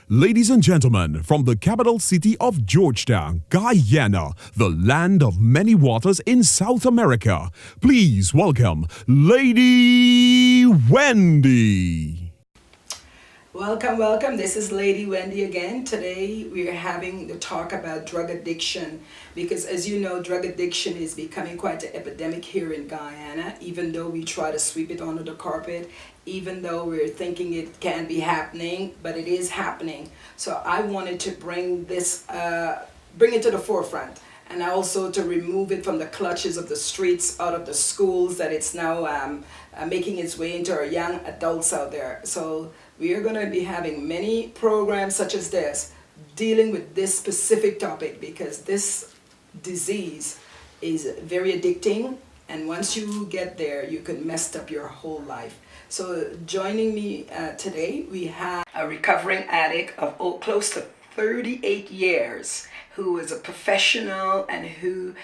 Ladies and gentlemen, from the capital city of Georgetown, Guyana, the land of many waters in South America, please welcome Lady Wendy. Welcome, welcome. This is Lady Wendy again. Today we are having the talk about drug addiction because, as you know, drug addiction is becoming quite an epidemic here in Guyana, even though we try to sweep it under the carpet, even though we're thinking it can't be happening, but it is happening. So I wanted to bring this, bring it to the forefront, and also to remove it from the clutches of the streets, out of the schools, that it's now making its way into our young adults out there. So we are going to be having many programs such as this, dealing with this specific topic, because this disease is very addicting, and once you get there, you can mess up your whole life. So joining me today, we have a recovering addict of close to 38 years, who is a professional and who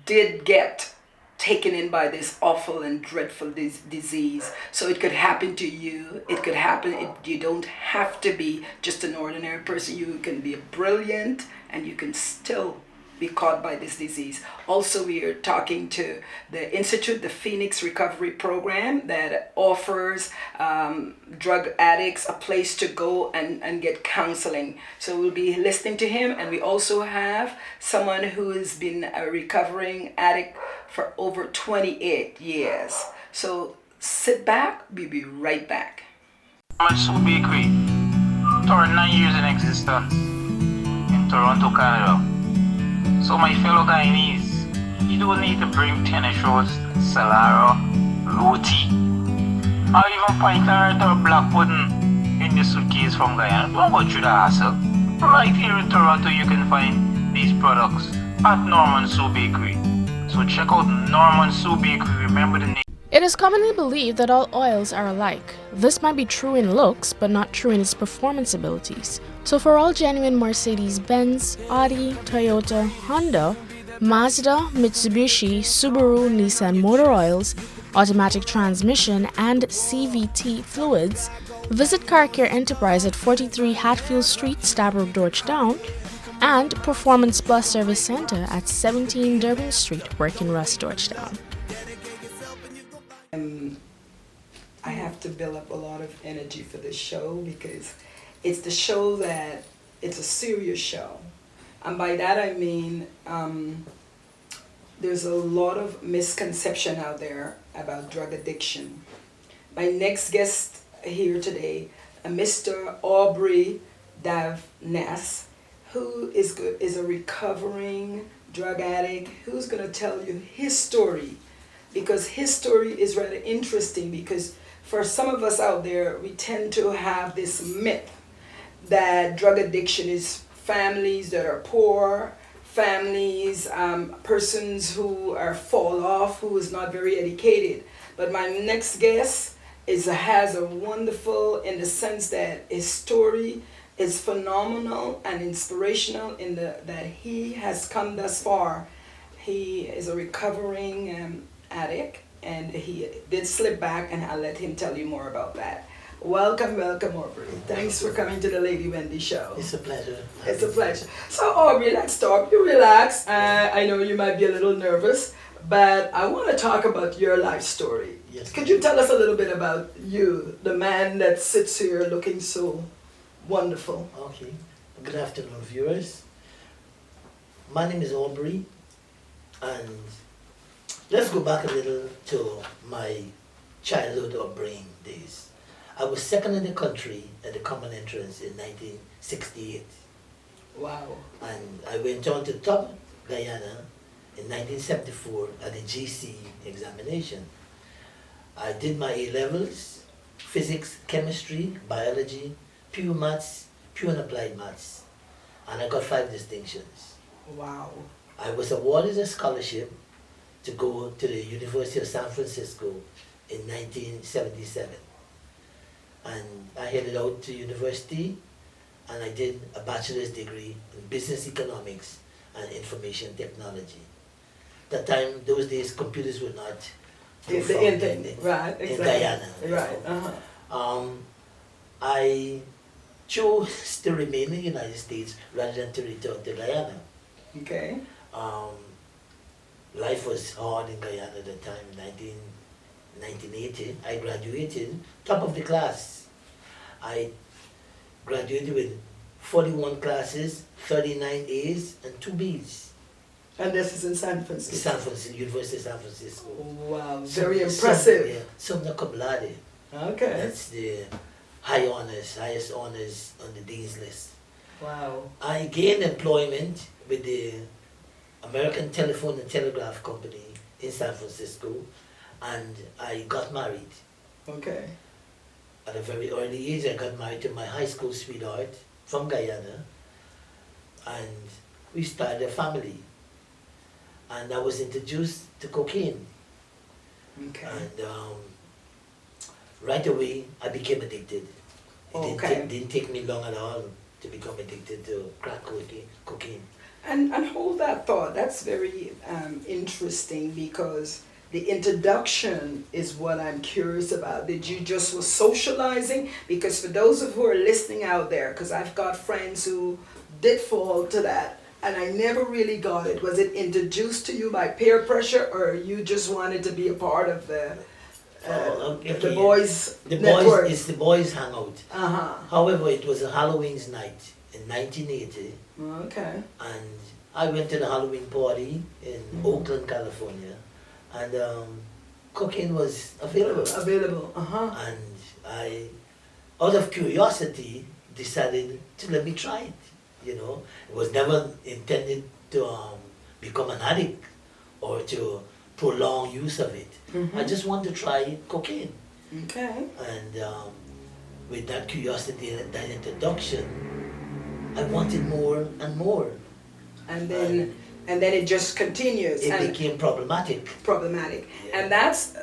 did get taken in by this awful and dreadful disease. So it could happen to you. It could happen. You don't have to be just an ordinary person. You can be brilliant and you can still be caught by this disease. Also, we are talking to the Institute, the Pheonix Recovery Program, that offers drug addicts a place to go and get counseling. So we'll be listening to him, and we also have someone who has been a recovering addict for over 28 years. So sit back, we'll be right back. Ramao Bakery, 9 years in existence in Toronto, Canada. So my fellow Guyanese, you don't need to bring tennis shorts, salaro, roti, or even pint or black pudding in your suitcase from Guyana. Don't go through the hassle. Right here in Toronto, you can find these products at Norman Sue Bakery. So check out Norman Sue Bakery. Remember the name. It is commonly believed that all oils are alike. This might be true in looks, but not true in its performance abilities. So for all genuine Mercedes-Benz, Audi, Toyota, Honda, Mazda, Mitsubishi, Subaru, Nissan motor oils, automatic transmission, and CVT fluids, visit Car Care Enterprise at 43 Hatfield Street, Stabrook, Georgetown, and Performance Plus Service Center at 17 Durban Street, Working Rust, Georgetown. I have to build up a lot of energy for this show because it's the show that it's a serious show. And by that I mean there's a lot of misconception out there about drug addiction. My next guest here today, Mr. Aubrey Daphness, who is a recovering drug addict, who's going to tell you his story. Because his story is rather interesting, because for some of us out there, we tend to have this myth that drug addiction is families that are poor, families, persons who are fall off, who is not very educated. But my next guest has a wonderful, in the sense that his story is phenomenal and inspirational in that he has come thus far. He is a recovering addict, and he did slip back, and I'll let him tell you more about that. Welcome, Aubrey. Thanks for coming to the Lady Wendy show. It's a pleasure. It's a pleasure. So Aubrey, let's talk. You relax. I know you might be a little nervous, but I want to talk about your life story. Yes. Could you tell us a little bit about you, the man that sits here looking so wonderful? Okay. Good afternoon, viewers. My name is Aubrey, and let's go back a little to my childhood upbringing days. I was second in the country at the Common Entrance in 1968. Wow. And I went on to top Guyana in 1974 at the GC examination. I did my A-levels, physics, chemistry, biology, pure maths, pure and applied maths. And I got 5 distinctions. Wow. I was awarded a scholarship to go to the University of San Francisco in 1977. And I headed out to university, and I did a bachelor's degree in business economics and information technology. That time, those days, computers were not Right, exactly. in Guyana. Right. Uh-huh. I chose to remain in the United States rather than to return to Guyana. Okay. Life was hard in Guyana at the time, 1980. I graduated, top of the class. I graduated with 41 classes, 39 A's, and 2 B's. And this is in San Francisco. San Francisco, University of San Francisco. Wow, very impressive. Summa cum laude. Okay. That's the highest honors on the Dean's list. Wow. I gained employment with the American Telephone and Telegraph Company in San Francisco, and I got married. Okay. At a very early age, I got married to my high school sweetheart from Guyana, and we started a family. And I was introduced to cocaine. Okay. And right away, I became addicted. It didn't take me long at all to become addicted to crack cocaine. And hold that thought. That's very interesting, because the introduction is what I'm curious about. Did you just was socializing? Because for those of who are listening out there, because I've got friends who did fall to that, and I never really got it. Was it introduced to you by peer pressure, or you just wanted to be a part of the boys' network? It's the boys' hangout. Uh-huh. However, it was a Halloween's night in 1980. Okay. And I went to the Halloween party in Oakland, California, and cocaine was available. Uh-huh. And I, out of curiosity, decided to let me try it. You know, it was never intended to become an addict or to prolong use of it. I just wanted to try cocaine. Okay. And with that curiosity and that introduction, I wanted more and more. And then it just continues. It became problematic. Yeah. And that's,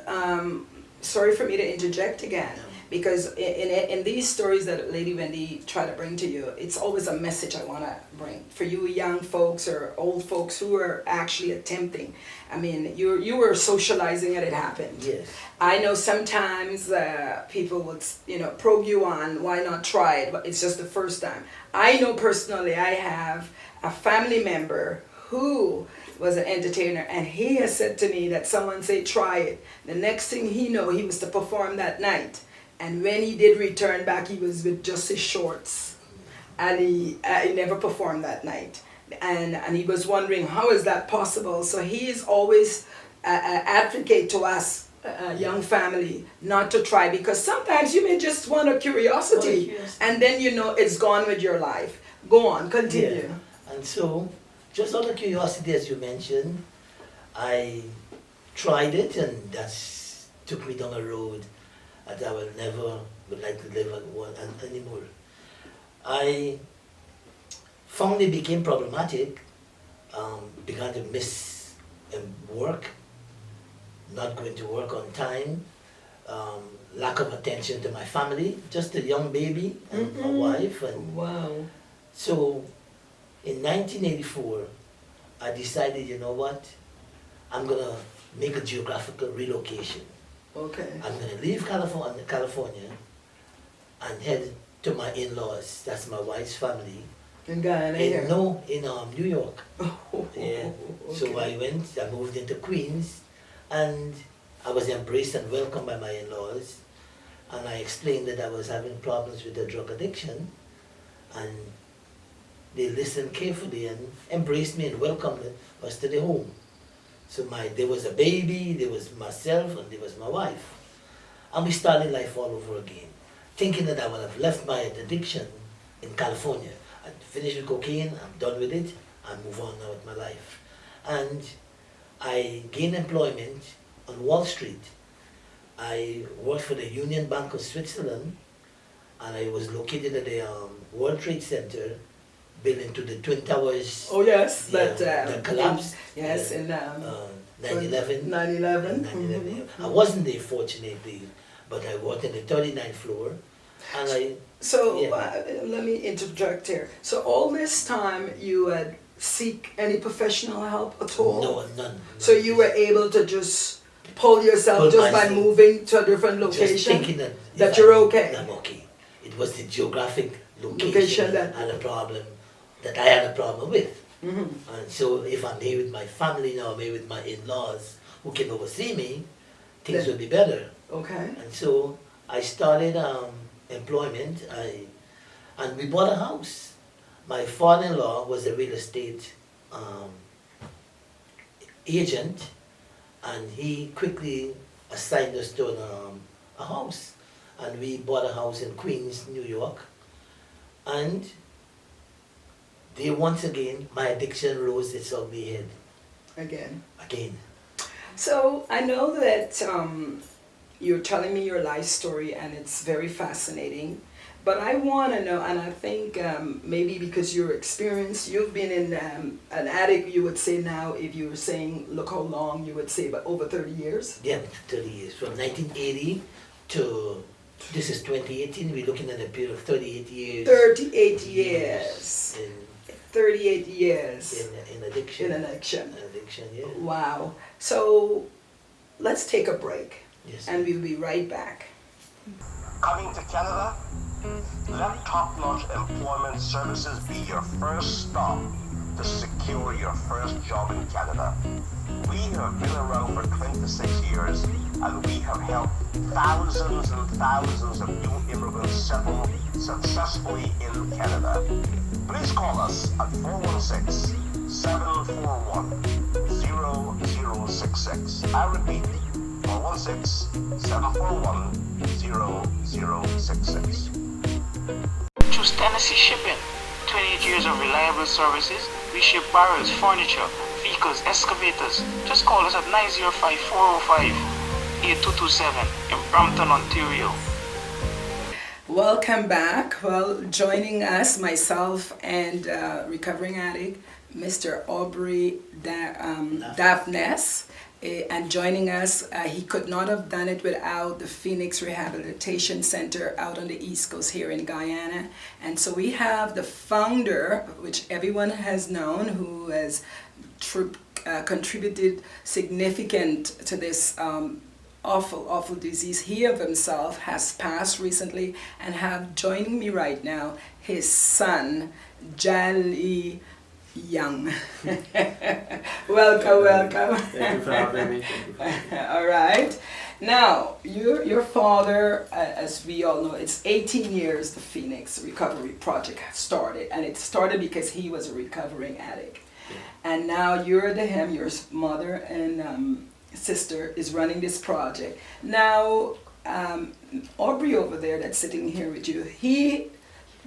sorry for me to interject again, because in these stories that Lady Wendy tried to bring to you, it's always a message I want to bring. For you young folks or old folks who are actually attempting. I mean, you were socializing and it happened. Yes. I know sometimes people would, probe you on, why not try it, but it's just the first time. I know personally I have a family member who was an entertainer, and he has said to me that someone said try it. The next thing he was to perform that night. And when he did return back, he was with just his shorts, and he never performed that night. And he was wondering, how is that possible? So he is always advocate to us, young family, not to try, because sometimes you may just want a curiosity, and then it's gone with your life. Go on, continue. Yeah. And so, just out of curiosity, as you mentioned, I tried it, and that took me down a road that I will never would like to live on anymore. I found it became problematic, began to miss work, not going to work on time, lack of attention to my family, just a young baby and my wife. And wow. So in 1984, I decided, you know what, I'm going to make a geographical relocation. Okay. I'm going to leave California and head to my in-laws. That's my wife's family. In Guyana here? No, in New York. Okay. So I moved into Queens, and I was embraced and welcomed by my in-laws. And I explained that I was having problems with the drug addiction, and they listened carefully and embraced me and welcomed us to the home. So there was a baby, there was myself, and there was my wife. And we started life all over again, thinking that I would have left my addiction in California. I'd finished with cocaine, I'm done with it, I move on now with my life. And I gained employment on Wall Street. I worked for the Union Bank of Switzerland, and I was located at the World Trade Center, built into the Twin Towers. Oh yes, that collapsed. Yes, in 9/11. 9/11. I wasn't there, fortunately, but I worked on the 39th floor, and let me interject here. So all this time you had seek any professional help at all? No, none. So you were able to just pull yourself by moving to a different location? Just thinking that you're okay? I'm okay. It was the geographic location that- had a problem that I had a problem with. Mhm. And so if I'm here with my family now, maybe with my in-laws who can oversee me, things Then- will be better. Okay. And so I started employment, and we bought a house. My father-in-law was a real estate agent, and he quickly assigned us to a house. And we bought a house in Queens, New York. And there once again, my addiction rose its ugly head Again. again. So I know that you're telling me your life story, and it's very fascinating. But I want to know, and I think maybe because you're experienced, you've been in an addict, you would say now, if you were saying, look how long, you would say, but over 30 years? Yeah, 30 years. From 1980 to, this is 2018, we're looking at a period of 38 years. 38 years. In, 38 years in addiction. in addiction. Addiction, yeah. Wow. So let's take a break, Yes. and we'll be right back. Coming to Canada? Let top-notch employment services be your first stop to secure your first job in Canada. We have been around for 26 years, and we have helped thousands and thousands of new immigrants settle successfully in Canada. Please call us at 416-741-0066. I repeat, 416-741-0066. Choose Tennessee Shipping. 28 years of reliable services. We ship barrels, furniture, vehicles, excavators. Just call us at 905-405-8227 in Brampton, Ontario. Welcome back. Well, joining us, myself and recovering addict, Mr. Aubrey Daphness. And joining us, he could not have done it without the Pheonix Rehabilitation Center out on the East Coast here in Guyana. And so we have the founder, which everyone has known, who has contributed significant to this awful disease. He of himself has passed recently, and have joining me right now his son, JahleelYoung. welcome. Thank you for having me. All right. Now, your father, as we all know, it's 18 years the Pheonix Recovery Project started, and it started because he was a recovering addict. And now your mother and sister is running this project. Now, Aubrey over there that's sitting here with you, he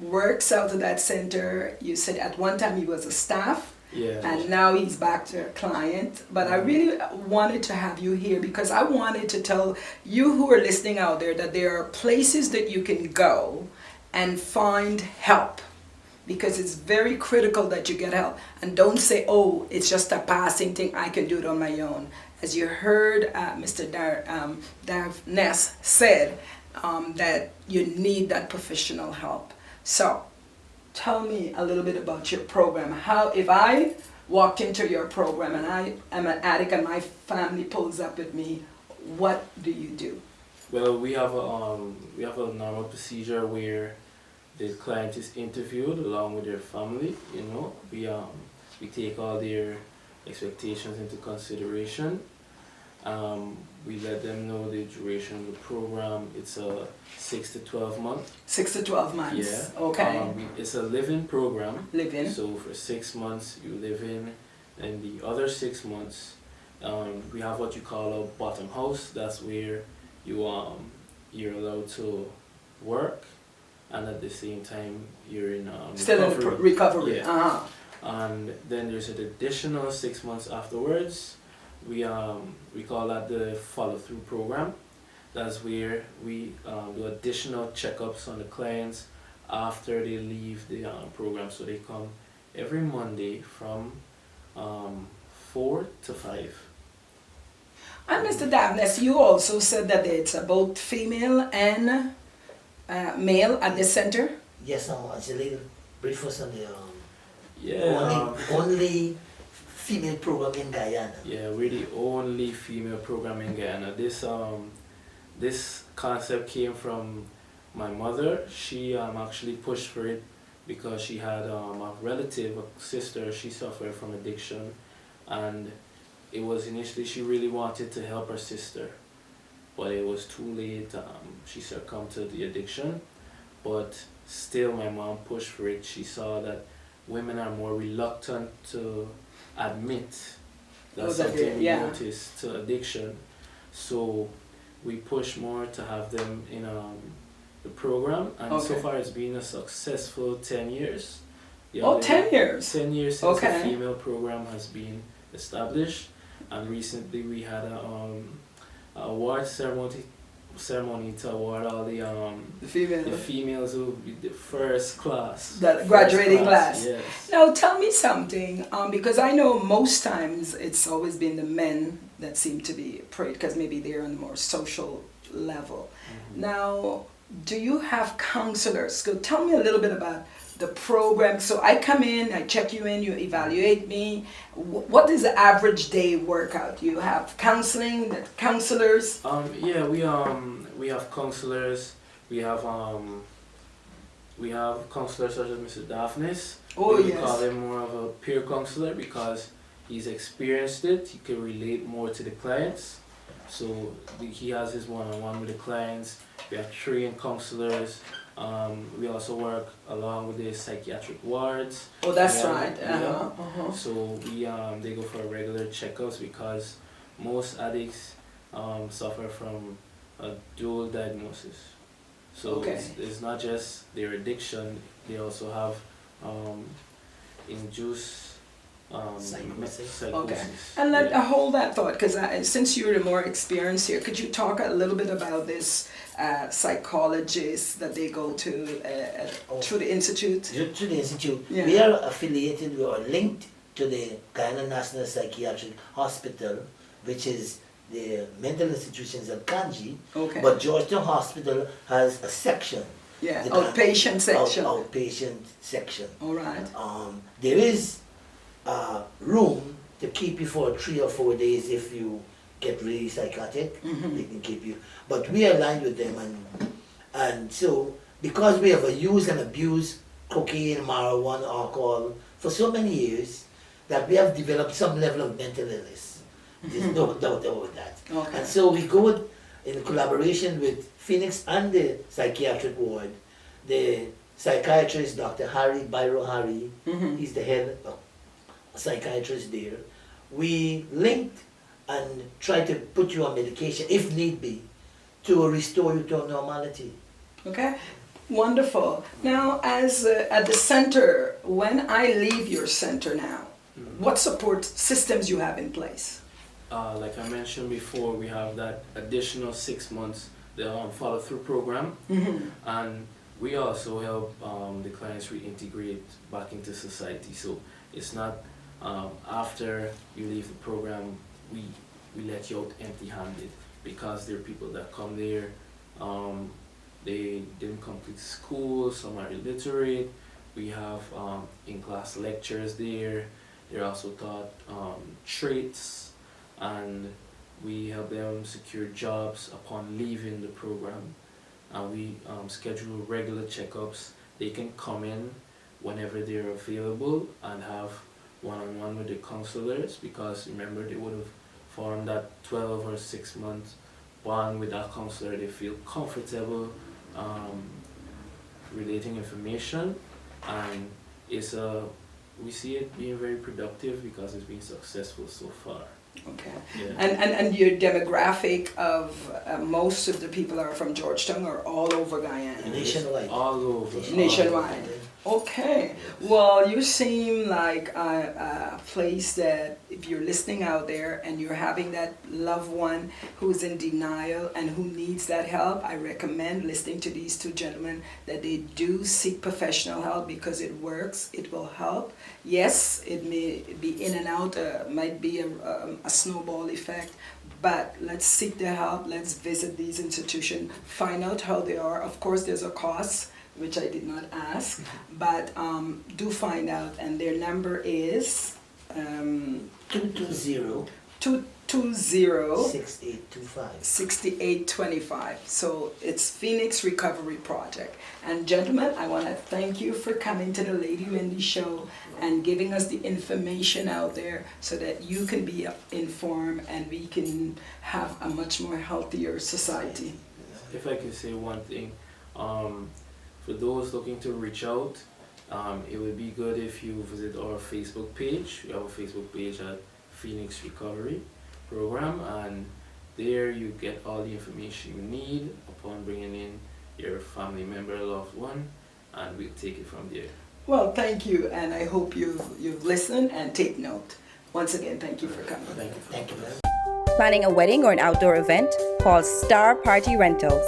works out of that center. You said at one time he was a staff. Yeah. And now he's back to a client. But I really wanted to have you here because I wanted to tell you who are listening out there that there are places that you can go and find help. Because it's very critical that you get help. And don't say, oh, it's just a passing thing, I can do it on my own. As you heard Mr. Daphness said, that you need that professional help. So, tell me a little bit about your program. How, if I walked into your program and I am an addict and my family pulls up with me, what do you do? Well, we have a normal procedure where the client is interviewed along with their family. You know, we take all their expectations into consideration. We let them know the duration of the program. It's a 6 to 12 months. 6 to 12 months. Yeah. Okay. It's a live-in program. Live-in. So for 6 months you live in, and the other 6 months, we have what you call a bottom house. That's where you're allowed to work, and at the same time you're in Still recovery. in recovery. Yeah. Uh-huh. And then there's an additional 6 months afterwards. We call that the follow-through program. That's where we do additional checkups on the clients after they leave the program. So they come every Monday from 4 to 5. And Mr. Daphness, you also said that it's both female and male at this center? Yes, Angela, brief us on the Yeah. only female program in Guyana. Yeah, we're the only female program in Guyana. This concept came from my mother, she actually pushed for it because she had a relative, a sister, she suffered from addiction, and it was initially she really wanted to help her sister, but it was too late. She succumbed to the addiction, but still my mom pushed for it. She saw that women are more reluctant to admit that something relates to addiction, so we push more to have them in the program, and so far it's been a successful 10 years. 10 years? 10 years since the female program has been established, and recently we had a award ceremony to award all the females who be the first class. The graduating class. Yes. Now tell me something, because I know most times it's always been the men that seem to be preyed, because maybe they're on a more social level. Mm-hmm. Now, do you have counselors? So tell me a little bit about the program. So I come in, I check you in, you evaluate me. What is the average day workout? You have counseling, counselors? Yeah, we have counselors. We have counselors such as Mr. Daphness. We call him more of a peer counselor because he's experienced it. He can relate more to the clients. So he has his one-on-one with the clients. We have trained counselors. We also work along with the psychiatric wards. Oh, that's right. So they go for regular checkups because most addicts suffer from a dual diagnosis. So it's not just their addiction; they also have induced psychosis. Okay, and hold that thought, because since you're the more experienced here, could you talk a little bit about this psychologist that they go to through the institute? Through the institute, we are affiliated, we are linked to the Guyana National Psychiatric Hospital, which is the mental institutions at Kanji. Okay. But Georgetown Hospital has a section. Yeah, outpatient section. Outpatient section. All right. There is room to keep you for 3 or 4 days if you get really psychotic. Mm-hmm. They can keep you. But we are aligned with them, and so because we have used and abused cocaine, marijuana, alcohol for so many years, that we have developed some level of mental illness. There's no doubt about that. Okay. And so we go in collaboration with Pheonix and the psychiatric ward. The psychiatrist, Dr. Byro Harry, he's the head psychiatrist there. We linked and try to put you on medication, if need be, to restore you to normality. Okay, wonderful. Now, as at the center, when I leave your center now, what support systems you have in place? Like I mentioned before, we have that additional 6 months, the follow-through program, and we also help the clients reintegrate back into society. So it's not after you leave the program, we let you out empty-handed, because there are people that come there, they didn't complete school, some are illiterate. We have in-class lectures there. They're also taught traits, and we help them secure jobs upon leaving the program. And we schedule regular checkups. They can come in whenever they're available and have one-on-one with the counselors, because remember, they would have formed that 12 or 6 month bond with that counselor. They feel comfortable relating information, and we see it being very productive because it's been successful so far. Okay. Yeah. And your demographic of most of the people are from Georgetown or all over Guyana? Nationwide. All over. Nationwide. Okay. Well, you seem like a place that if you're listening out there and you're having that loved one who's in denial and who needs that help, I recommend listening to these two gentlemen, that they do seek professional help, because it works, it will help. Yes, it may be in and out, might be a snowball effect, but let's seek the help, let's visit these institutions, find out how they are. Of course, there's a cost, which I did not ask, but do find out, and their number is 220 220 6825. 6825. So it's Pheonix Recovery Project. And gentlemen, I want to thank you for coming to the Lady Wendy show and giving us the information out there so that you can be informed and we can have a much more healthier society. If I could say one thing, for those looking to reach out, it would be good if you visit our Facebook page. We have a Facebook page at Pheonix Recovery Program, and there you get all the information you need upon bringing in your family member, loved one, and we'll take it from there. Well, thank you, and I hope you've listened and take note. Once again, thank you for coming. Thank you. Thank you, ma'am. Planning a wedding or an outdoor event? Call Star Party Rentals.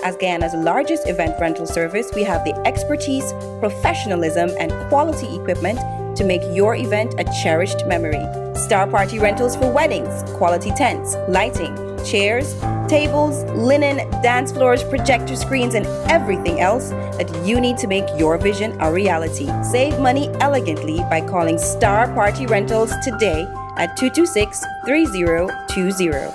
As Guyana's largest event rental service, we have the expertise, professionalism, and quality equipment to make your event a cherished memory. Star Party Rentals for weddings, quality tents, lighting, chairs, tables, linen, dance floors, projector screens, and everything else that you need to make your vision a reality. Save money elegantly by calling Star Party Rentals today at 226-3020.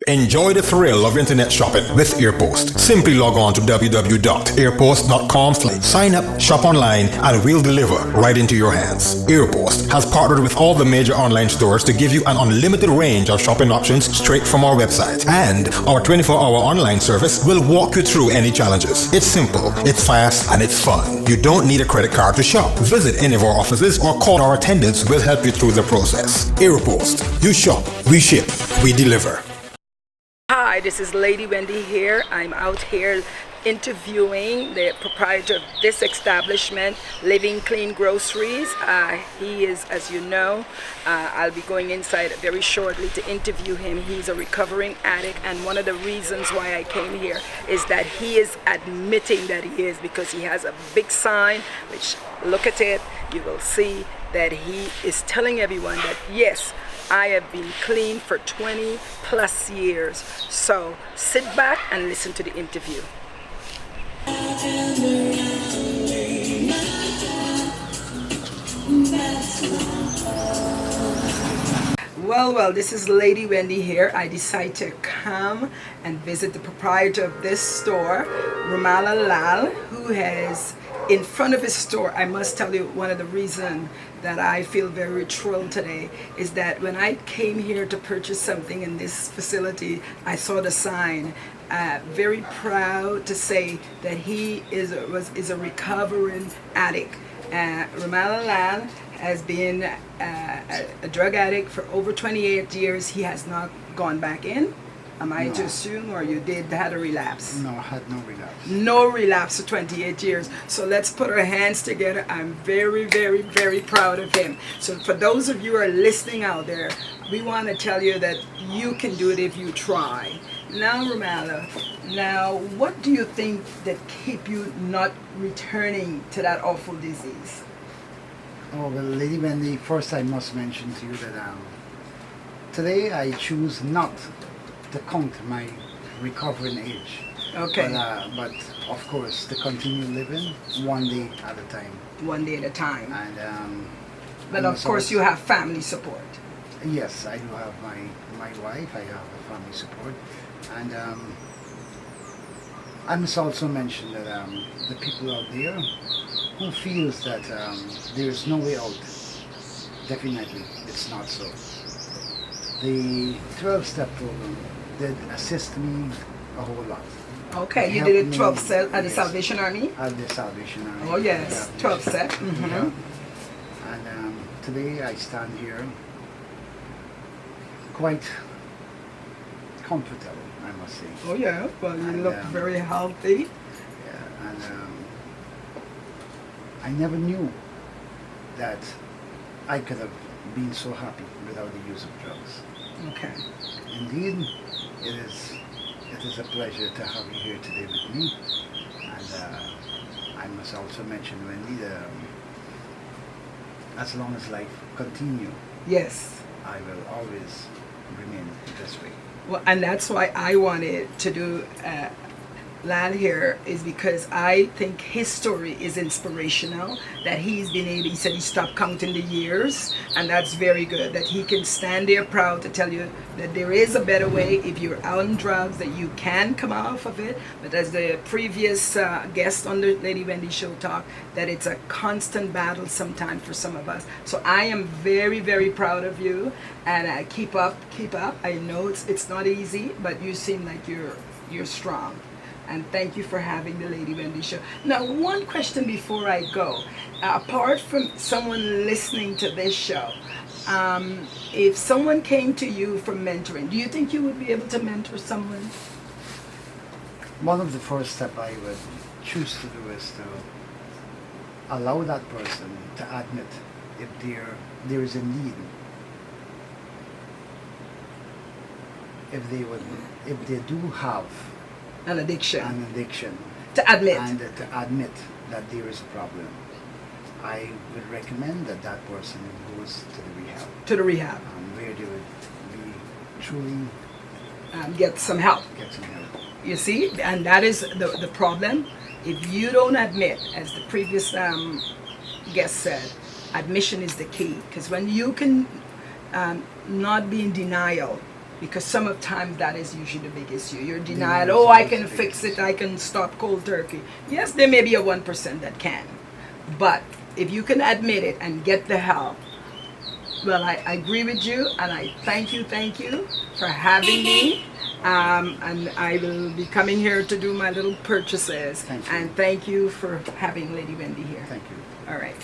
Enjoy the thrill of internet shopping with Airpost. Simply log on to www.airpost.com. Sign up, shop online, and we'll deliver right into your hands. Airpost has partnered with all the major online stores to give you an unlimited range of shopping options straight from our website. And our 24-hour online service will walk you through any challenges. It's simple, it's fast, and it's fun. You don't need a credit card to shop. Visit any of our offices or call our attendants. We'll help you through the process. Airpost. You shop, we ship, we deliver. Hi, this is Lady Wendy here. I'm out here interviewing the proprietor of this establishment, Living Clean Groceries. He is, as you know, I'll be going inside very shortly to interview him. He's a recovering addict, and one of the reasons why I came here is that he is admitting that he is, because he has a big sign, which, look at it, you will see that he is telling everyone that, yes, I have been clean for 20 plus years. So sit back and listen to the interview. Well, this is Lady Wendy here. I decided to come and visit the proprietor of this store, Ramao Lall, who has in front of his store. I must tell you, one of the reasons that I feel very thrilled today is that when I came here to purchase something in this facility, I saw the sign. Very proud to say that he is a recovering addict. Ramao Lall has been a drug addict for over 28 years. He has not gone back in. Am I to assume, or you had a relapse? No, I had no relapse. No relapse for 28 years. So let's put our hands together. I'm very, very, very proud of him. So for those of you who are listening out there, we want to tell you that you can do it if you try. Now, Ramao, what do you think that keep you not returning to that awful disease? Oh, well, Lady Wendy, first I must mention to you that today I choose not to count my recovering age. Okay. But of course, to continue living one day at a time. One day at a time. And but of course, you have family support. Yes, I do have my wife. I have a family support, and I must also mention that the people out there who feels that there is no way out, definitely it's not so. The 12-step program did assist me a whole lot. Okay, you did a 12-step at the Salvation Army? At the Salvation Army. Oh yes, 12-step. Mm-hmm. Yeah. And today I stand here quite comfortable, I must say. Oh yeah, well you look very healthy. Yeah, and I never knew that I could have been so happy without the use of drugs. Okay. Indeed, it is a pleasure to have you here today with me. And I must also mention, Wendy, that as long as life continues, yes, I will always remain this way. Well, and that's why I wanted to do Lall here is because I think his story is inspirational, that he's been able, he said he stopped counting the years, and that's very good, that he can stand there proud to tell you that there is a better way if you're on drugs, that you can come off of it. But as the previous guest on the Lady Wendy show talked, that it's a constant battle sometimes for some of us. So I am very, very proud of you, and keep up. I know it's not easy, but you seem like you're strong. And thank you for having the Lady Wendy show. Now, one question before I go. Apart from someone listening to this show, if someone came to you for mentoring, do you think you would be able to mentor someone? One of the first steps I would choose to do is to allow that person to admit if there is a need. If they do have An addiction. To admit. And to admit that there is a problem. I would recommend that person goes to the rehab. To the rehab. Where they would be truly... get some help. You see? And that is the problem. If you don't admit, as the previous guest said, admission is the key. Because when you can not be in denial, because sometimes that is usually the big issue. You're denial, oh, I can fix it, I can stop cold turkey. Yes, there may be a 1% that can. But if you can admit it and get the help, well, I agree with you, and I thank you for having me. And I will be coming here to do my little purchases. Thank you for having Lady Wendy here. Thank you. All right.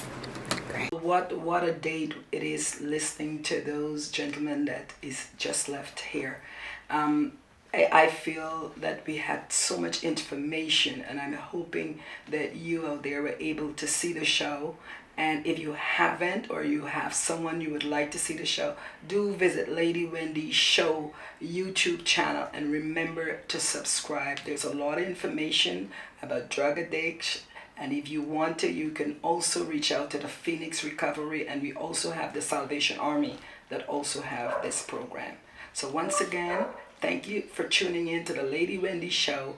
What a date it is listening to those gentlemen that is just left here. I feel that we had so much information, and I'm hoping that you out there were able to see the show. And if you haven't, or you have someone you would like to see the show, do visit Lady Wendy's show YouTube channel, and remember to subscribe. There's a lot of information about drug addiction. And if you want to, you can also reach out to the Pheonix Recovery, and we also have the Salvation Army that also have this program. So once again, thank you for tuning in to the Lady Wendy show,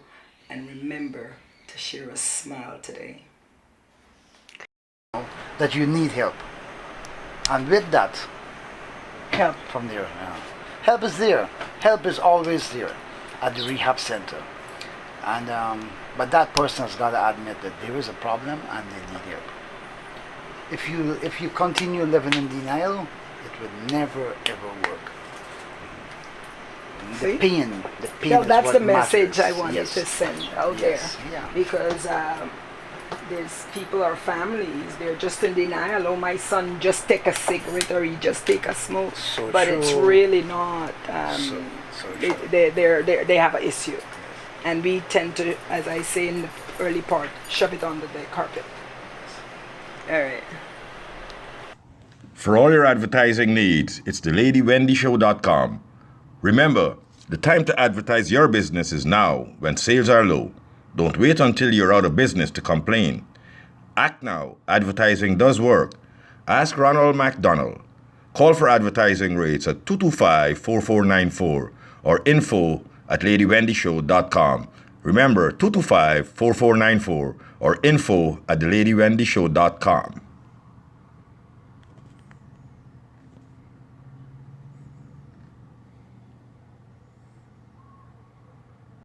and remember to share a smile today. That you need help. And with that, help from there. Help is there. Help is always there at the rehab center. And but that person has got to admit that there is a problem and they need help. If you continue living in denial, it would never ever work. The pain well, that's is what the message matters. I wanted to send out there. Because there's people or families, they're just in denial. Oh, my son just take a cigarette, or he just take a smoke. But it's really not. They have an issue. And we tend to, as I say in the early part, shove it under the carpet. All right. For all your advertising needs, it's theladywendyshow.com. Remember, the time to advertise your business is now, when sales are low. Don't wait until you're out of business to complain. Act now. Advertising does work. Ask Ronald McDonald. Call for advertising rates at 225-4494 or info@ladywendyshow.com. Remember, 225-4494 or info@theladywendyshow.com.